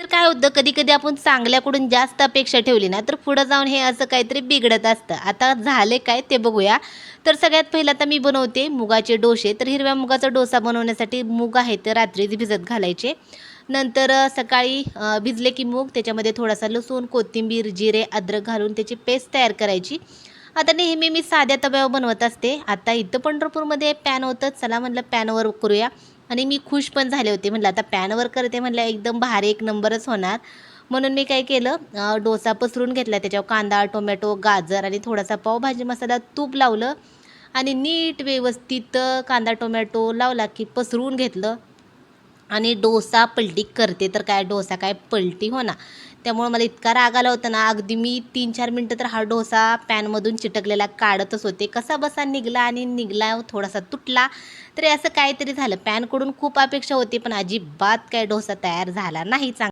तर काय होतं कधी-कधी आपण चांगल्याकडून जास्त अपेक्षा ठेवली ना, तर पुढं जाऊन हे असं काहीतरी बिघडत असतं. आता झाले काय ते बघूया. तर सगळ्यात पहिलं आता मी बनवते मुगाचे डोसे. तर हिरव्या मुगाचा डोसा बनवण्यासाठी मूग आहे तर रात्रीच भिजत घालायचे. नंतर सकाळी भिजले की मूग त्याच्यामध्ये थोडासा लसूण, कोथिंबीर, जिरे, अद्रक घालून त्याची पेस्ट तयार करायची. आता नेहमी मी साध्या तव्यावर बनवत असते. आता इथं पंढरपूरमध्ये पॅन होतं. चला म्हटलं पॅनवर करूया आणि मी खुश पण झाले होते. म्हटलं आता पॅनवर करते म्हटलं एकदम भारी एक नंबरच होणार. म्हणून मी काय केलं डोसा पसरून घेतला. त्याच्यावर कांदा, टोमॅटो, गाजर आणि थोडासा पावभाजी मसाला, तूप लावलं आणि नीट व्यवस्थित कांदा, टोमॅटो लावला की पसरवून घेतलं आणि डोसा पलटी करते तर काय डोसा काय पलटी होणार. त्यामुळं मला इतका राग आला होता ना, अगदी मी 3-4 मिनटं तर हा डोसा पॅनमधून चिटकलेला काढतच होते. कसाबसा निघाला आणि निघाला थोडासा तुटला. तरी असं काहीतरी झालं. पॅनकडून खूप अपेक्षा होती, पण अजिबात काय डोसा तयार झाला नाही